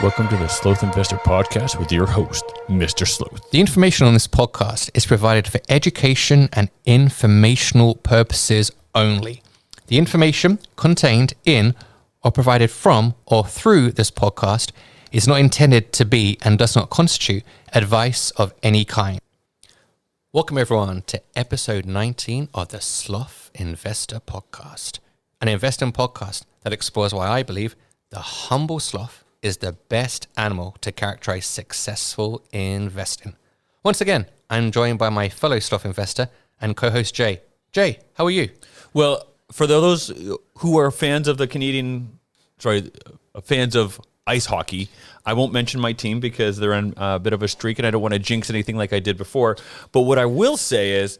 Welcome to the Sloth Investor podcast with your host, Mr. Sloth. The information on this podcast is provided for education and informational purposes only. The information contained in or provided from or through this podcast is not intended to be and does not constitute advice of any kind. Welcome everyone to episode 19 of the Sloth Investor podcast, an investing podcast that explores why I believe the humble sloth is the best animal to characterize successful investing. Once again, I'm joined by my fellow sloth investor and co-host Jay. Jay, how are you? Well, for those who are fans of fans of ice hockey, I won't mention my team because they're on a bit of a streak and I don't want to jinx anything like I did before. But what I will say is,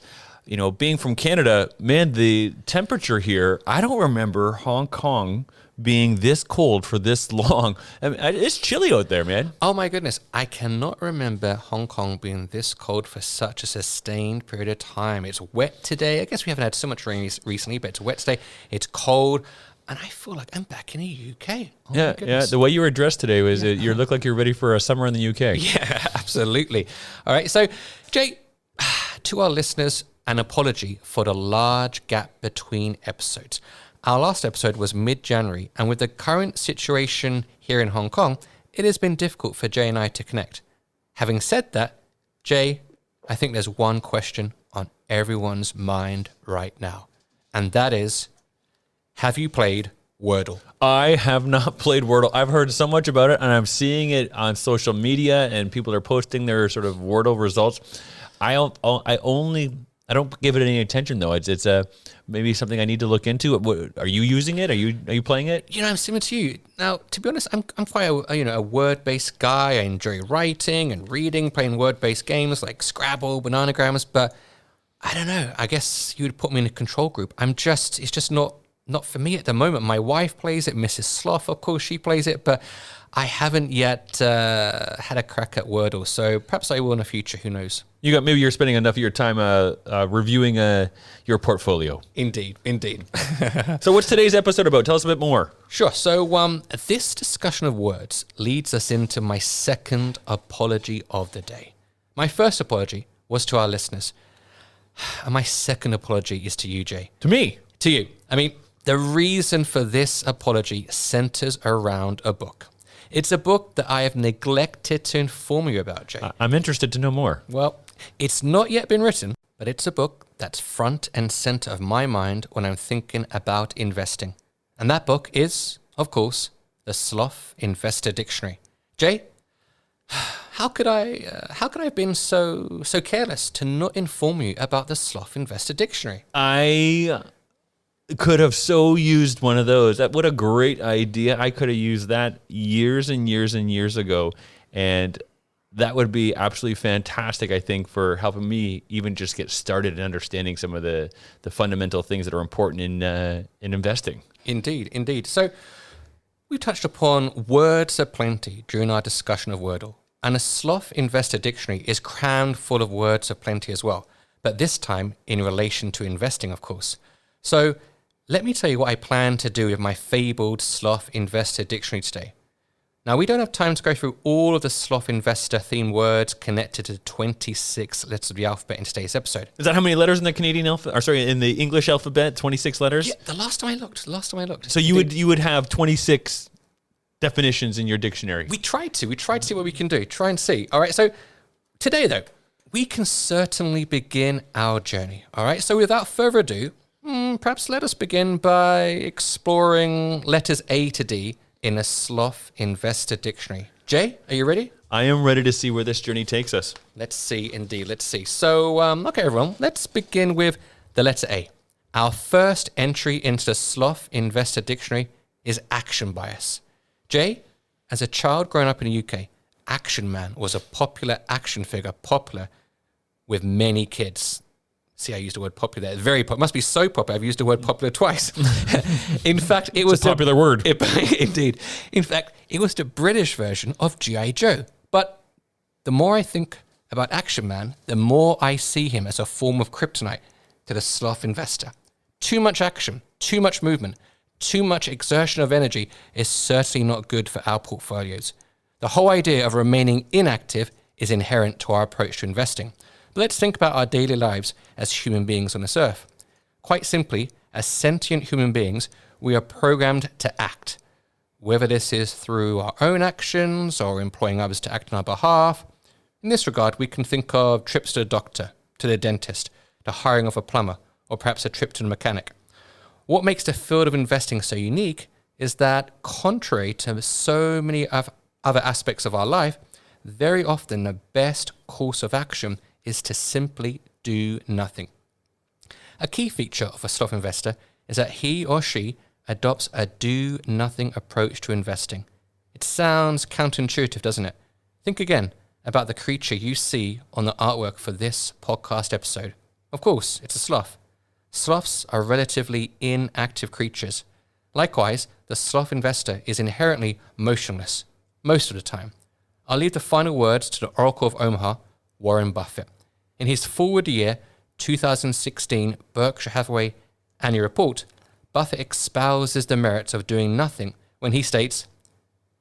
being from Canada, man, the temperature here, I don't remember Hong Kong being this cold for this long. I mean, it's chilly out there, man. Oh my goodness. I cannot remember Hong Kong being this cold for such a sustained period of time. It's wet today. I guess we haven't had so much rain recently, but it's wet today. It's cold. And I feel like I'm back in the UK. Oh yeah. The way you were dressed today was you look like you're ready for a summer in the UK. Yeah, absolutely. All right. So, Jay, to our listeners, an apology for the large gap between episodes. Our last episode was mid-January, and with the current situation here in Hong Kong, it has been difficult for Jay and I to connect. Having said that, Jay, I think there's one question on everyone's mind right now, and that is, have you played Wordle? I have not played Wordle. I've heard so much about it, and I'm seeing it on social media, and people are posting their sort of Wordle results. I don't give it any attention though. It's maybe something I need to look into. Are you using it? Are you playing it? I'm similar to you. Now, to be honest, I'm quite a word-based guy. I enjoy writing and reading, playing word-based games like Scrabble, Bananagrams. But I don't know. I guess you would put me in a control group. It's just not for me at the moment. My wife plays it. Mrs. Sloth, of course, she plays it. But I haven't yet had a crack at Wordle. So perhaps I will in the future. Who knows? Maybe you're spending enough of your time reviewing your portfolio. Indeed. So what's today's episode about? Tell us a bit more. Sure. So this discussion of words leads us into my second apology of the day. My first apology was to our listeners. And my second apology is to you, Jay. To me? To you. I mean, the reason for this apology centers around a book. It's a book that I have neglected to inform you about, Jay. I'm interested to know more. Well, it's not yet been written, but it's a book that's front and center of my mind when I'm thinking about investing. And that book is, of course, the Sloth Investor Dictionary. Jay, how could I have been so careless to not inform you about the Sloth Investor Dictionary? I could have so used one of those. What a great idea. I could have used that years and years and years ago. And that would be absolutely fantastic, I think, for helping me even just get started in understanding some of the fundamental things that are important in investing. Indeed. So we touched upon words aplenty during our discussion of Wordle. And a Sloth Investor Dictionary is crammed full of words aplenty as well. But this time in relation to investing, of course. So let me tell you what I plan to do with my fabled Sloth Investor Dictionary today. Now, we don't have time to go through all of the Sloth Investor themed words connected to 26 letters of the alphabet in today's episode. Is that how many letters in the Canadian alphabet? In the English alphabet? 26 letters? Yeah, the last time I looked. So you would have 26 definitions in your dictionary. We tried to see what we can do. Try and see. All right. So today, though, we can certainly begin our journey. All right. So without further ado, perhaps let us begin by exploring letters A to D in a Sloth Investor Dictionary. Jay, are you ready? I am ready to see where this journey takes us. Let's see, indeed. Let's see. So, okay, everyone, let's begin with the letter A. Our first entry into the Sloth Investor Dictionary is action bias. Jay, as a child growing up in the UK, Action Man was a popular action figure, popular with many kids. See, I used the word popular there. Very popular. Must be so popular. I've used the word popular twice. In fact, it was a popular word. Indeed. In fact, it was the British version of G.I. Joe. But the more I think about Action Man, the more I see him as a form of kryptonite to the sloth investor. Too much action, too much movement, too much exertion of energy is certainly not good for our portfolios. The whole idea of remaining inactive is inherent to our approach to investing. But let's think about our daily lives as human beings on this earth. Quite simply, as sentient human beings, we are programmed to act. Whether this is through our own actions or employing others to act on our behalf. In this regard, we can think of trips to the doctor, to the dentist, the hiring of a plumber, or perhaps a trip to the mechanic. What makes the field of investing so unique is that, contrary to so many other aspects of our life, very often the best course of action is to simply do nothing. A key feature of a sloth investor is that he or she adopts a do-nothing approach to investing. It sounds counterintuitive, doesn't it? Think again about the creature you see on the artwork for this podcast episode. Of course, it's a sloth. Sloths are relatively inactive creatures. Likewise, the sloth investor is inherently motionless most of the time. I'll leave the final words to the Oracle of Omaha, Warren Buffett. In his forward year 2016 Berkshire Hathaway annual report, Buffett espouses the merits of doing nothing when he states,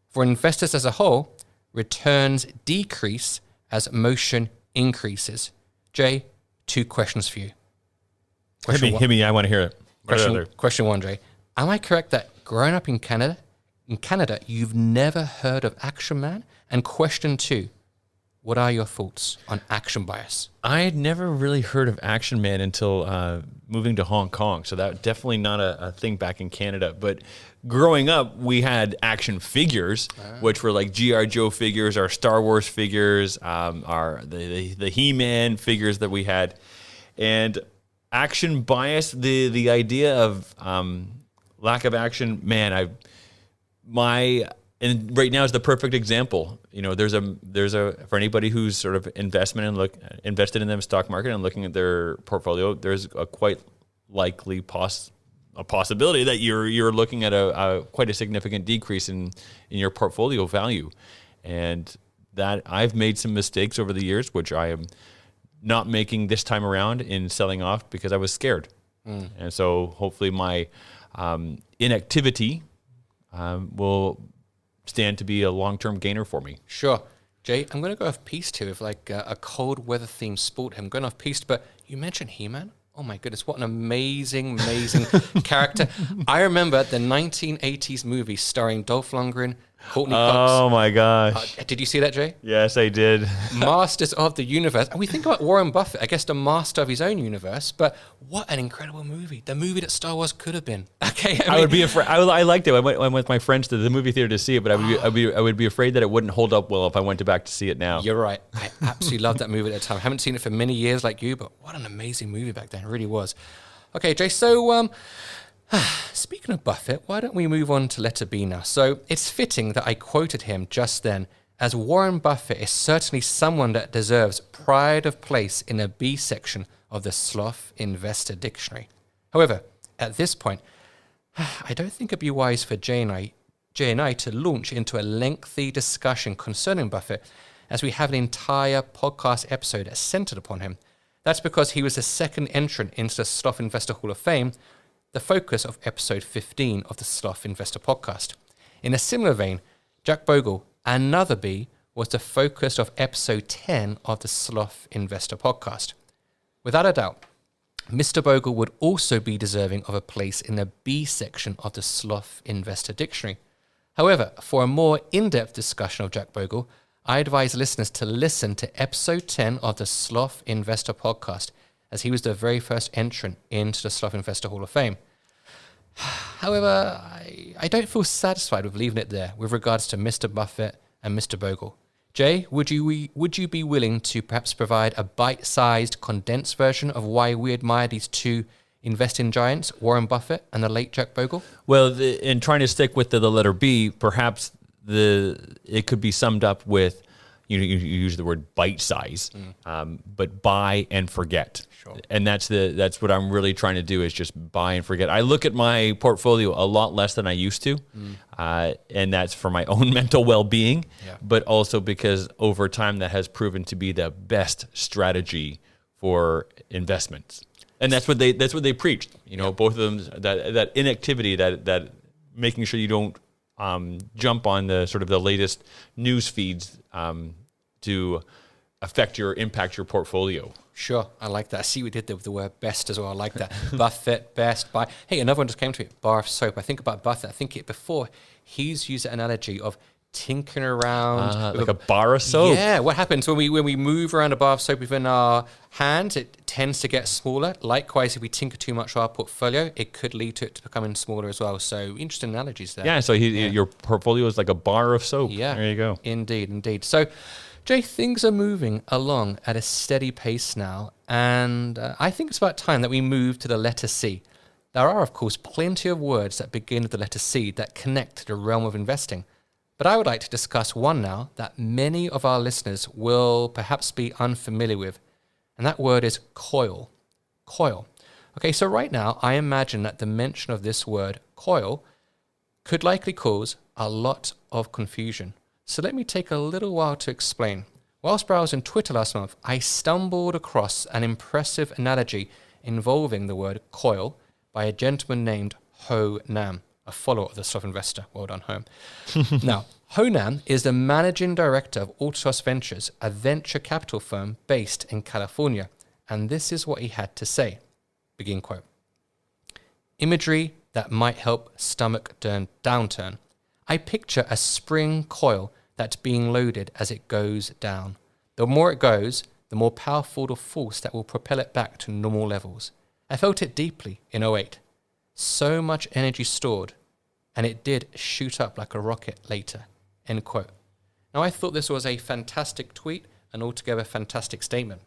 "For investors as a whole, returns decrease as motion increases." Jay, 2 questions for you. Hit me. I want to hear it. Question 1, Jay. Am I correct that growing up in Canada, you've never heard of Action Man? And question 2, what are your thoughts on action bias? I had never really heard of Action Man until moving to Hong Kong. So that definitely not a thing back in Canada. But growing up, we had action figures, which were like G.I. Joe figures, our Star Wars figures, the He-Man figures that we had. And action bias, the idea of lack of action, man, and right now is the perfect example. You know, there's a for anybody who's sort of invested in the stock market and looking at their portfolio, there's a quite likely a possibility that you're looking at a quite a significant decrease in your portfolio value, and that I've made some mistakes over the years, which I am not making this time around in selling off because I was scared, and so hopefully my inactivity will stand to be a long-term gainer for me. Sure. Jay, I'm going to go off piste too, with like a cold weather themed sport. I'm going off piste, but you mentioned He-Man. Oh my goodness, what an amazing character. I remember the 1980s movie starring Dolph Lundgren, Courtney Cox. Oh my gosh. Did you see that, Jay? Yes, I did. Masters of the Universe. And we think about Warren Buffett, I guess the master of his own universe, but what an incredible movie. The movie that Star Wars could have been. Okay. I would be afraid. I liked it. I went with my friends to the movie theater to see it, but I would be afraid that it wouldn't hold up well if I went back to see it now. You're right. I absolutely loved that movie at the time. I haven't seen it for many years like you, but what an amazing movie back then. It really was. Okay, Jay, so speaking of Buffett, why don't we move on to letter B now? So it's fitting that I quoted him just then, as Warren Buffett is certainly someone that deserves pride of place in the B section of the Sloth Investor Dictionary. However, at this point, I don't think it'd be wise for Jay and I to launch into a lengthy discussion concerning Buffett, as we have an entire podcast episode that's centered upon him. That's because he was the second entrant into the Sloth Investor Hall of Fame, the focus of episode 15 of the Sloth Investor podcast. In a similar vein, Jack Bogle, another B, was the focus of episode 10 of the Sloth Investor podcast. Without a doubt, Mr. Bogle would also be deserving of a place in the B section of the Sloth Investor Dictionary. However, for a more in-depth discussion of Jack Bogle, I advise listeners to listen to episode 10 of the Sloth Investor podcast, as he was the very first entrant into the Sloth Investor Hall of Fame. However, I don't feel satisfied with leaving it there with regards to Mr. Buffett and Mr. Bogle. Jay, would you be willing to perhaps provide a bite-sized, condensed version of why we admire these two investing giants, Warren Buffett and the late Jack Bogle? Well, in trying to stick with the letter B, perhaps it could be summed up with, you use the word bite size, but buy and forget. Sure. And that's what I'm really trying to do, is just buy and forget. I look at my portfolio a lot less than I used to, and that's for my own mental well-being, but also because over time that has proven to be the best strategy for investments. And that's what they preached. You know, both of them, that inactivity, that making sure you don't jump on the sort of the latest news feeds to impact your portfolio. Sure, I like that. I see we did the word best as well. I like that. Buffett, best, buy. Hey, another one just came to me. Bar of soap. I think about Buffett. I think before he's used the analogy of tinkering around like a bar of soap. Yeah, what happens when we move around a bar of soap within our hands? It tends to get smaller. Likewise, if we tinker too much with our portfolio, it could lead to it becoming smaller as well. So interesting analogies there. Yeah, so your portfolio is like a bar of soap. Yeah, there you go. Indeed. So, Jay, things are moving along at a steady pace now, and I think it's about time that we move to the letter C. There are, of course, plenty of words that begin with the letter C that connect to the realm of investing. But I would like to discuss one now that many of our listeners will perhaps be unfamiliar with, and that word is coil. Coil. Okay, so right now, I imagine that the mention of this word, coil, could likely cause a lot of confusion. So let me take a little while to explain. Whilst browsing Twitter last month, I stumbled across an impressive analogy involving the word coil by a gentleman named Ho Nam, a follower of the Sloth Investor. Well done, Ho. Now, Ho Nam is the managing director of Sloth Ventures, a venture capital firm based in California. And this is what he had to say. Begin quote. Imagery that might help stomach downturn. I picture a spring coil that's being loaded as it goes down. The more it goes, the more powerful the force that will propel it back to normal levels. I felt it deeply in '08. So much energy stored, and it did shoot up like a rocket later. End quote. Now, I thought this was a fantastic tweet and altogether fantastic statement.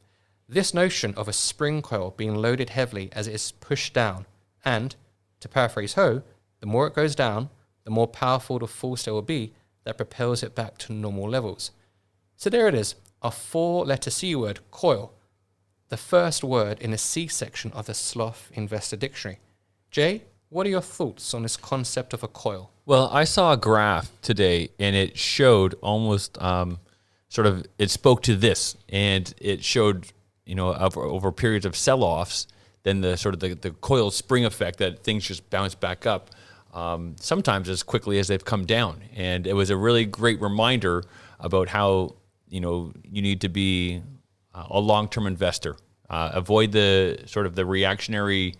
This notion of a spring coil being loaded heavily as it is pushed down, and, to paraphrase Ho, the more it goes down, the more powerful the force there will be that propels it back to normal levels. So there it is, a 4-letter C word, coil, the first word in the C section of the Sloth Investor Dictionary. Jay, what are your thoughts on this concept of a coil? Well, I saw a graph today, and it showed almost it spoke to this, and it showed, over periods of sell-offs, then the coil spring effect that things just bounce back up. Sometimes as quickly as they've come down. And it was a really great reminder about how, you need to be a long-term investor. Avoid the reactionary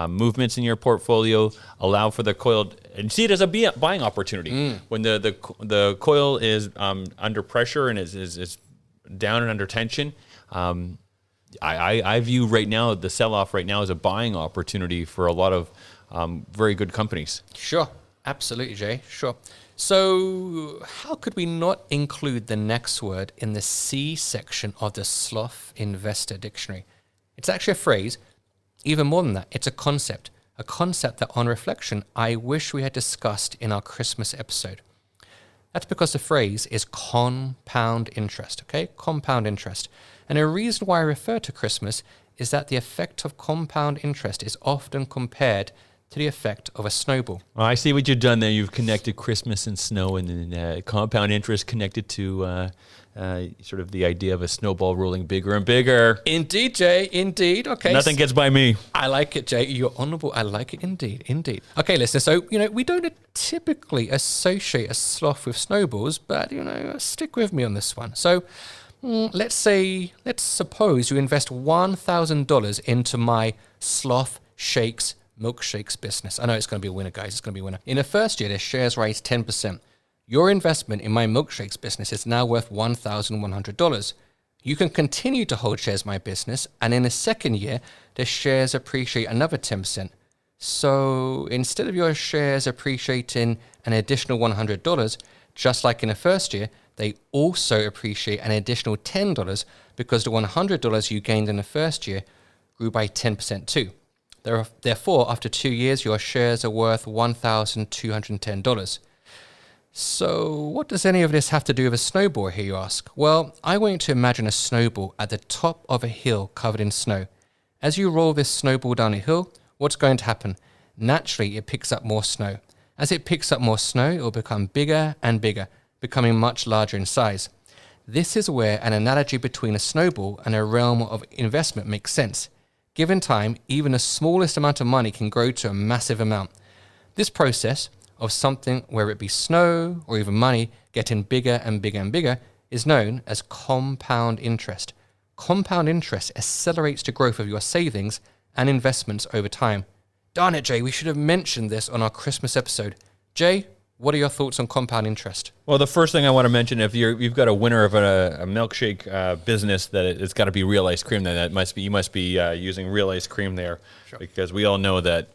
movements in your portfolio. Allow for the coil and see it as a buying opportunity. When the coil is under pressure and is down and under tension, I view right now the sell-off right now as a buying opportunity for a lot of very good companies. Sure. Absolutely, Jay. Sure. So how could we not include the next word in the C section of the Sloth Investor Dictionary? It's actually a phrase. Even more than that, it's a concept that on reflection, I wish we had discussed in our Christmas episode. That's because the phrase is compound interest, okay? Compound interest. And a reason why I refer to Christmas is that the effect of compound interest is often compared to the effect of a snowball. Well, I see what you've done there. You've connected Christmas and snow, and then compound interest connected to the idea of a snowball rolling bigger and bigger. Indeed, Jay. Indeed. Okay. Nothing gets by me. I like it, Jay. You're honorable. I like it. Indeed. Okay, listeners. So, we don't typically associate a sloth with snowballs, but, stick with me on this one. So, let's suppose you invest $1,000 into my Sloth Shakes Milkshakes business. I know it's going to be a winner, guys. It's going to be a winner. In the first year, the shares rise 10%. Your investment in my milkshakes business is now worth $1,100. You can continue to hold shares in my business, and in the second year, the shares appreciate another 10%. So instead of your shares appreciating an additional $100, just like in the first year, they also appreciate an additional $10 because the $100 you gained in the first year grew by 10% too. Therefore, after 2 years, your shares are worth $1,210. So what does any of this have to do with a snowball here, you ask? Well, I want you to imagine a snowball at the top of a hill covered in snow. As you roll this snowball down a hill, what's going to happen? Naturally, it picks up more snow. As it picks up more snow, it will become bigger and bigger, becoming much larger in size. This is where an analogy between a snowball and a realm of investment makes sense. Given time, even the smallest amount of money can grow to a massive amount. This process of something, whether it be snow or even money, getting bigger and bigger and bigger, is known as compound interest. Compound interest accelerates the growth of your savings and investments over time. Darn it, Jay, we should have mentioned this on our Christmas episode. Jay, what are your thoughts on compound interest? Well, the first thing I want to mention, if you've got a winner of a milkshake business, that it's got to be real ice cream. Then you must be using real ice cream there, sure. Because we all know that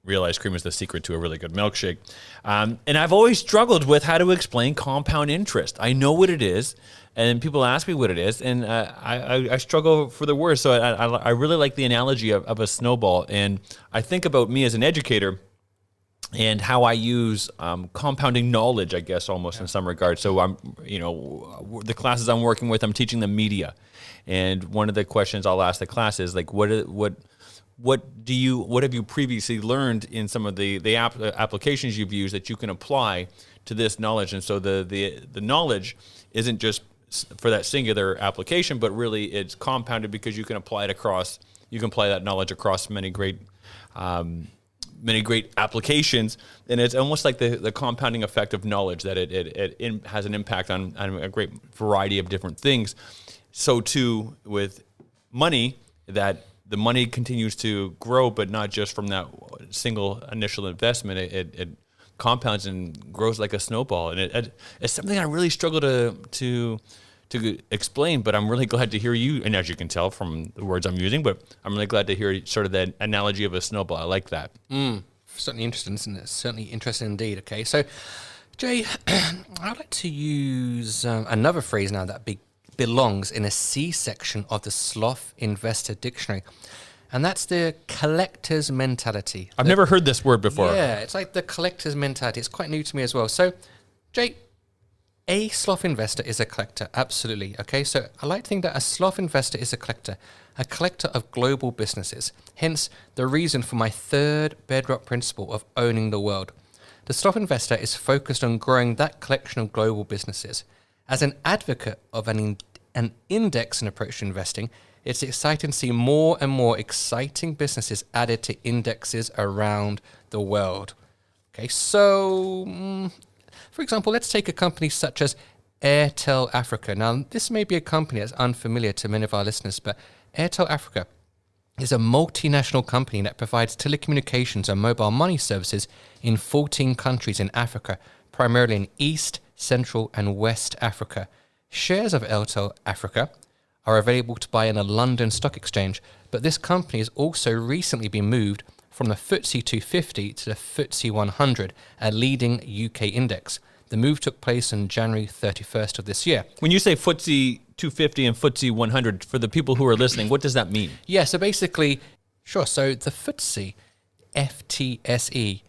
real ice cream is the secret to a really good milkshake. And I've always struggled with how to explain compound interest. I know what it is, and people ask me what it is, and I struggle for the words. So I really like the analogy of a snowball, and I think about me as an educator and how I use compounding knowledge, I guess, almost in some regard. So the classes I'm working with, I'm teaching them media, and one of the questions I'll ask the class is like, what have you previously learned in some of the applications you've used that you can apply to this knowledge? And so the knowledge isn't just for that singular application, but really it's compounded because you can apply that knowledge across many great applications, and it's almost like the compounding effect of knowledge, that it has an impact on a great variety of different things. So too with money, that the money continues to grow, but not just from that single initial investment. It compounds and grows like a snowball, and it's something I really struggle to explain. But I'm really glad to hear you, and as you can tell from the words I'm using, but I'm really glad to hear sort of that analogy of a snowball. I like that. Certainly interesting, isn't it? Certainly interesting indeed. Okay, so Jay, I'd like to use another phrase now that belongs in a C section of the Sloth Investor Dictionary, and that's the collector's mentality. I've never heard this word before. Yeah, it's like the collector's mentality. It's quite new to me as well. So, Jay, a sloth investor is a collector, absolutely. Okay, so I like to think that a sloth investor is a collector of global businesses. Hence, the reason for my third bedrock principle of owning the world. The sloth investor is focused on growing that collection of global businesses. As an advocate of an indexing approach to investing, it's exciting to see more and more exciting businesses added to indexes around the world. Okay, so for example, let's take a company such as Airtel Africa. Now, this may be a company that's unfamiliar to many of our listeners, but Airtel Africa is a multinational company that provides telecommunications and mobile money services in 14 countries in Africa, primarily in East, Central and West Africa. Shares of Airtel Africa are available to buy in a London stock exchange, but this company has also recently been moved from the FTSE 250 to the FTSE 100, a leading UK index. The move took place on January 31st of this year. When you say FTSE 250 and FTSE 100, for the people who are listening, what does that mean? Yeah, so basically, sure, so the FTSE, FTSE,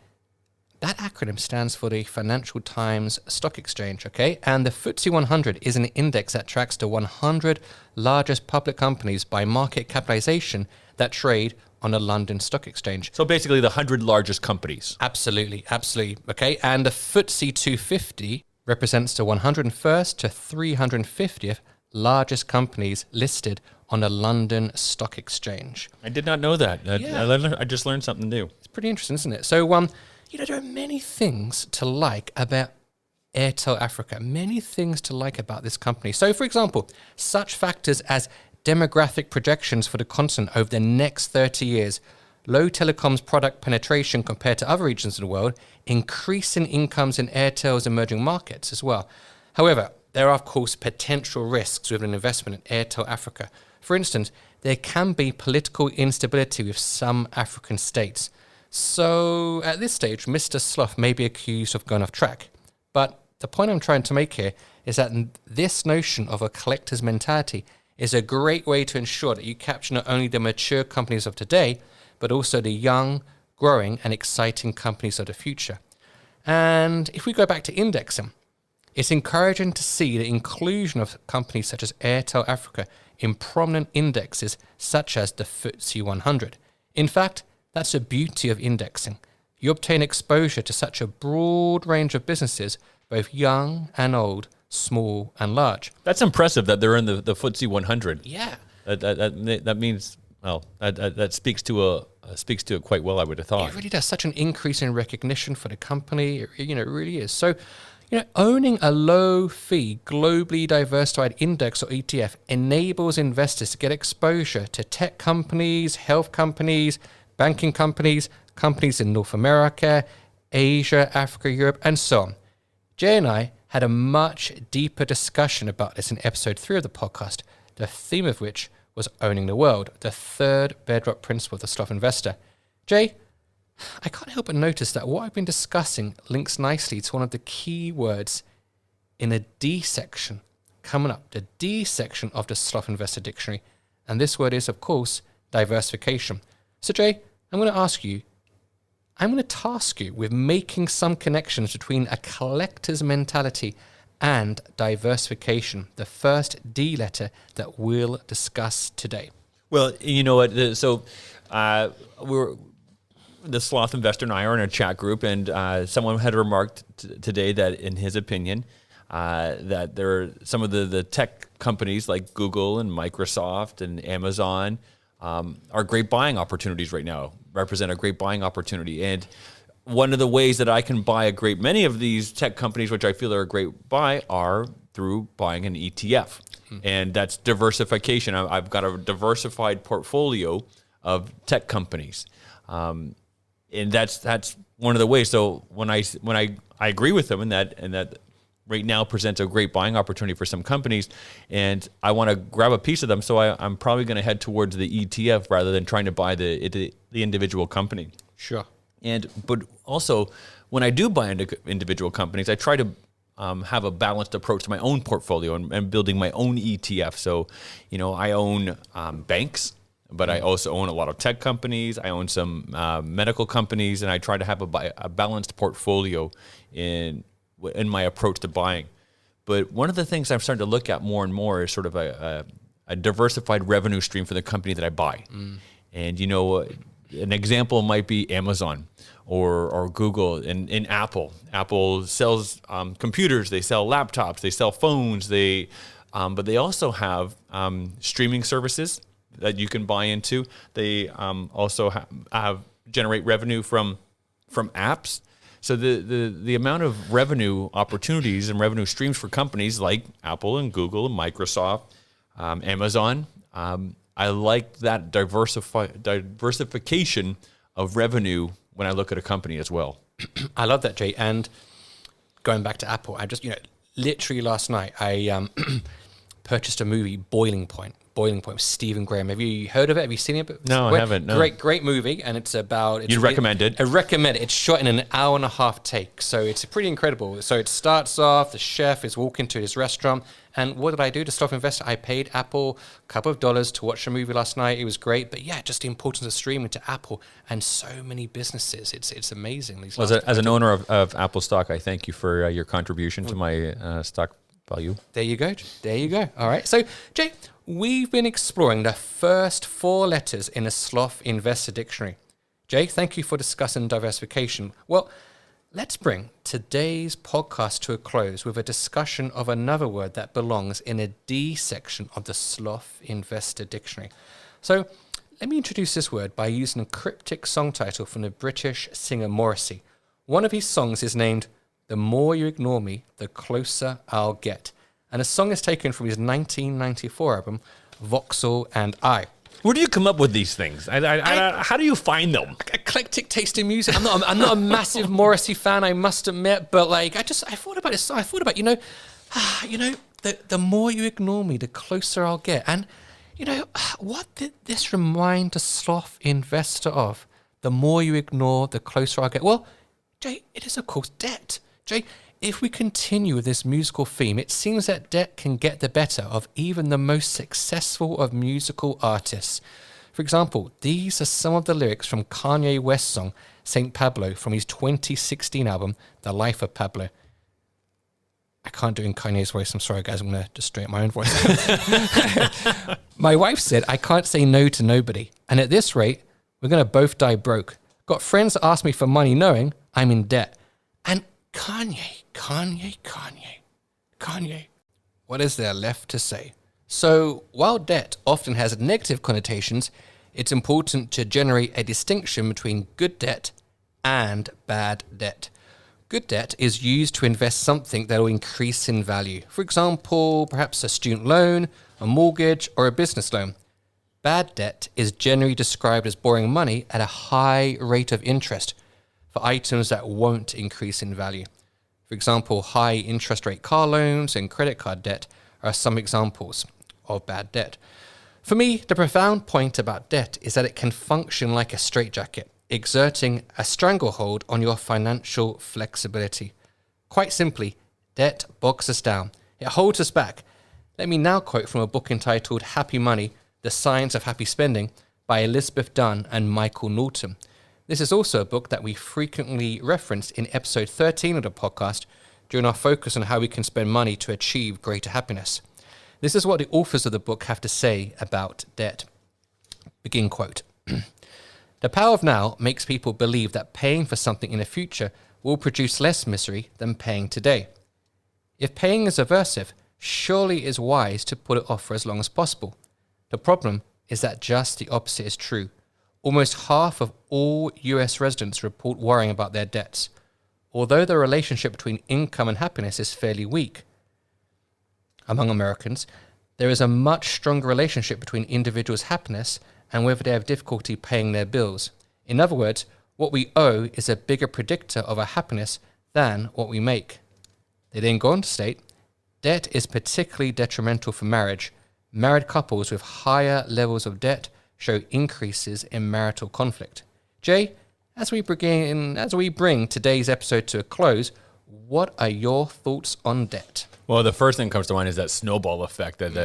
that acronym stands for the Financial Times Stock Exchange, okay? And the FTSE 100 is an index that tracks the 100 largest public companies by market capitalization that trade on a London stock exchange. So basically the 100 largest companies. Absolutely, absolutely, okay? And the FTSE 250 represents the 101st to 350th largest companies listed on a London stock exchange. I did not know that. Yeah. I just learned something new. It's pretty interesting, isn't it? So, there are many things to like about Airtel Africa, many things to like about this company. So, for example, such factors as demographic projections for the continent over the next 30 years, low telecoms product penetration compared to other regions of the world, increasing incomes in Airtel's emerging markets as well. However, there are, of course, potential risks with an investment in Airtel Africa. For instance, there can be political instability with some African states. So at this stage, Mr. Sloth may be accused of going off track. But the point I'm trying to make here is that this notion of a collector's mentality is a great way to ensure that you capture not only the mature companies of today, but also the young, growing, and exciting companies of the future. And if we go back to indexing, it's encouraging to see the inclusion of companies such as Airtel Africa in prominent indexes such as the FTSE 100. In fact, that's the beauty of indexing. You obtain exposure to such a broad range of businesses, both young and old, small and large. That's impressive that they're in the FTSE 100. Yeah. That means, well, that speaks to speaks to it quite well, I would have thought. It really does. Such an increase in recognition for the company. It really is. So, owning a low-fee, globally diversified index or ETF enables investors to get exposure to tech companies, health companies, banking companies, companies in North America, Asia, Africa, Europe, and so on. Jay and I had a much deeper discussion about this in episode 3 of the podcast, the theme of which was owning the world, the third bedrock principle of the Sloth Investor. Jay, I can't help but notice that what I've been discussing links nicely to one of the key words in the D section coming up, the D section of the Sloth Investor Dictionary. And this word is, of course, diversification. So, Jay, I'm going to task you with making some connections between a collector's mentality and diversification, the first D letter that we'll discuss today. Well, you know what? The Sloth Investor and I are in a chat group, and someone had remarked today that, in his opinion, that there are some of the tech companies like Google and Microsoft and Amazon are great buying opportunities right now, represent a great buying opportunity. And one of the ways that I can buy a great many of these tech companies, which I feel are a great buy, are through buying an ETF. And that's diversification. I've got a diversified portfolio of tech companies. And that's one of the ways. So when I agree with them, and that right now presents a great buying opportunity for some companies, and I want to grab a piece of them, so I'm probably going to head towards the ETF rather than trying to buy the individual company. Sure. But also, when I do buy into individual companies, I try to have a balanced approach to my own portfolio and building my own ETF. So, I own banks, but I also own a lot of tech companies. I own some medical companies, and I try to have a balanced portfolio in my approach to buying. But one of the things I'm starting to look at more and more is sort of a diversified revenue stream for the company that I buy. And an example might be Amazon or Google and Apple. Apple sells computers, they sell laptops, they sell phones, but they also have streaming services that you can buy into. They also have generate revenue from apps. So the amount of revenue opportunities and revenue streams for companies like Apple and Google and Microsoft, Amazon, I like that diversification of revenue when I look at a company as well. I love that, Jay. And going back to Apple, I just, literally last night, I purchased a movie, Boiling Point with Stephen Graham. Have you heard of it? Have you seen it? No, I haven't. No. Great movie, and it's about... You'd recommend it? I recommend it. It's shot in an 1.5-hour take, so it's pretty incredible. So it starts off, the chef is walking to his restaurant, and what did I do to Sloth Investor? I paid Apple a couple of dollars to watch the movie last night. It was great, but yeah, just the importance of streaming to Apple and so many businesses. It's amazing. As an owner of Apple stock, I thank you for your contribution to my stock value. There you go. All right. So, Jay, we've been exploring the first 4 letters in a Sloth Investor Dictionary. Jay, thank you for discussing diversification. Well, let's bring today's podcast to a close with a discussion of another word that belongs in a D section of the Sloth Investor Dictionary. So, let me introduce this word by using a cryptic song title from the British singer Morrissey. One of his songs is named "The More You Ignore Me, The Closer I'll Get." And the song is taken from his 1994 album, Vauxhall and I. Where do you come up with these things? How do you find them? Eclectic taste in music. I'm not a massive Morrissey fan, I must admit, but I thought about this song. I thought about, the more you ignore me, the closer I'll get. And, what did this remind the Sloth Investor of? The more you ignore, the closer I'll get. Well, Jay, it is, of course, debt. Jay, if we continue with this musical theme, it seems that debt can get the better of even the most successful of musical artists. For example, these are some of the lyrics from Kanye West's song, St. Pablo, from his 2016 album, The Life of Pablo. I can't do it in Kanye's voice. I'm sorry, guys. I'm going to just straighten my own voice. My wife said, I can't say no to nobody. And at this rate, we're going to both die broke. Got friends that ask me for money knowing I'm in debt. And Kanye. What is there left to say? So, while debt often has negative connotations, it's important to generate a distinction between good debt and bad debt. Good debt is used to invest something that will increase in value. For example, perhaps a student loan, a mortgage, or a business loan. Bad debt is generally described as borrowing money at a high rate of interest for items that won't increase in value. For example, high interest rate car loans and credit card debt are some examples of bad debt. For me, the profound point about debt is that it can function like a straitjacket, exerting a stranglehold on your financial flexibility. Quite simply, debt bogs us down. It holds us back. Let me now quote from a book entitled Happy Money, The Science of Happy Spending by Elizabeth Dunn and Michael Norton. This is also a book that we frequently referenced in episode 13 of the podcast during our focus on how we can spend money to achieve greater happiness. This is what the authors of the book have to say about debt. Begin quote. The power of now makes people believe that paying for something in the future will produce less misery than paying today. If paying is aversive, surely it is wise to put it off for as long as possible. The problem is that just the opposite is true. Almost half of all US residents report worrying about their debts. Although the relationship between income and happiness is fairly weak among Americans, there is a much stronger relationship between individuals' happiness and whether they have difficulty paying their bills. In other words, what we owe is a bigger predictor of our happiness than what we make. They then go on to state, debt is particularly detrimental for marriage. Married couples with higher levels of debt show increases in marital conflict. Jay, as we bring today's episode to a close, what are your thoughts on debt? Well, the first thing that comes to mind is that snowball effect that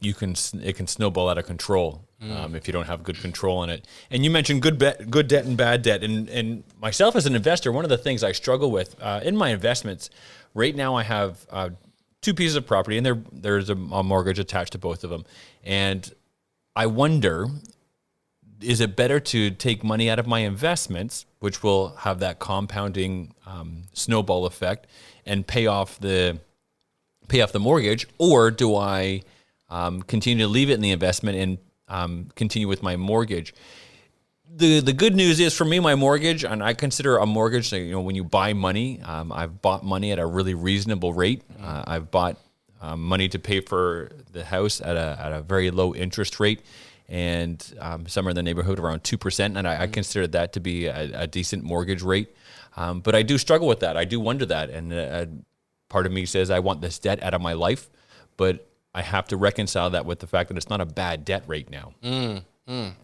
it can snowball out of control if you don't have good control in it. And you mentioned good debt and bad debt. And myself as an investor, one of the things I struggle with in my investments right now, I have two pieces of property, and there's a mortgage attached to both of them. And I wonder, is it better to take money out of my investments, which will have that compounding snowball effect, and pay off the mortgage, or do I continue to leave it in the investment and continue with my mortgage? The good news is for me, my mortgage, and I consider a mortgage, when you buy money, I've bought money at a really reasonable rate. I've bought money to pay for the house at a very low interest rate, and somewhere in the neighborhood around 2%. And I consider that to be a decent mortgage rate. But I do struggle with that. I do wonder that. And part of me says I want this debt out of my life, but I have to reconcile that with the fact that it's not a bad debt right now.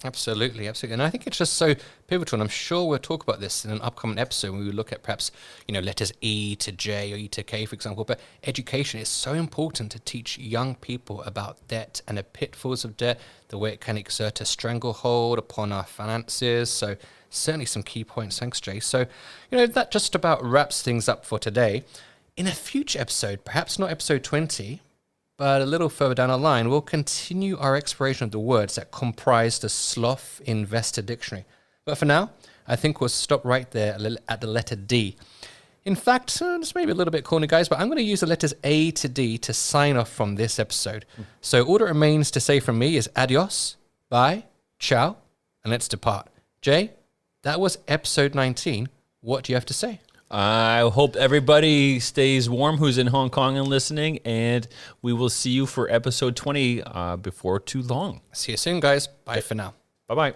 Absolutely. And I think it's just so pivotal. And I'm sure we'll talk about this in an upcoming episode when we look at perhaps, letters E to J or E to K, for example. But education is so important to teach young people about debt and the pitfalls of debt, the way it can exert a stranglehold upon our finances. So certainly some key points. Thanks, Jay. So, that just about wraps things up for today. In a future episode, perhaps not episode 20, but a little further down the line, we'll continue our exploration of the words that comprise the Sloth Investor Dictionary. But for now, I think we'll stop right there at the letter D. In fact, this may be a little bit corny, guys, but I'm going to use the letters A to D to sign off from this episode. So all that remains to say from me is adios, bye, ciao, and let's depart. Jay, that was episode 19. What do you have to say? I hope everybody stays warm who's in Hong Kong and listening, and we will see you for episode 20 before too long. See you soon, guys. Bye for now. Bye-bye.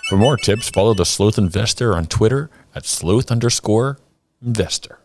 For more tips, follow the Sloth Investor on Twitter at @Sloth_Investor.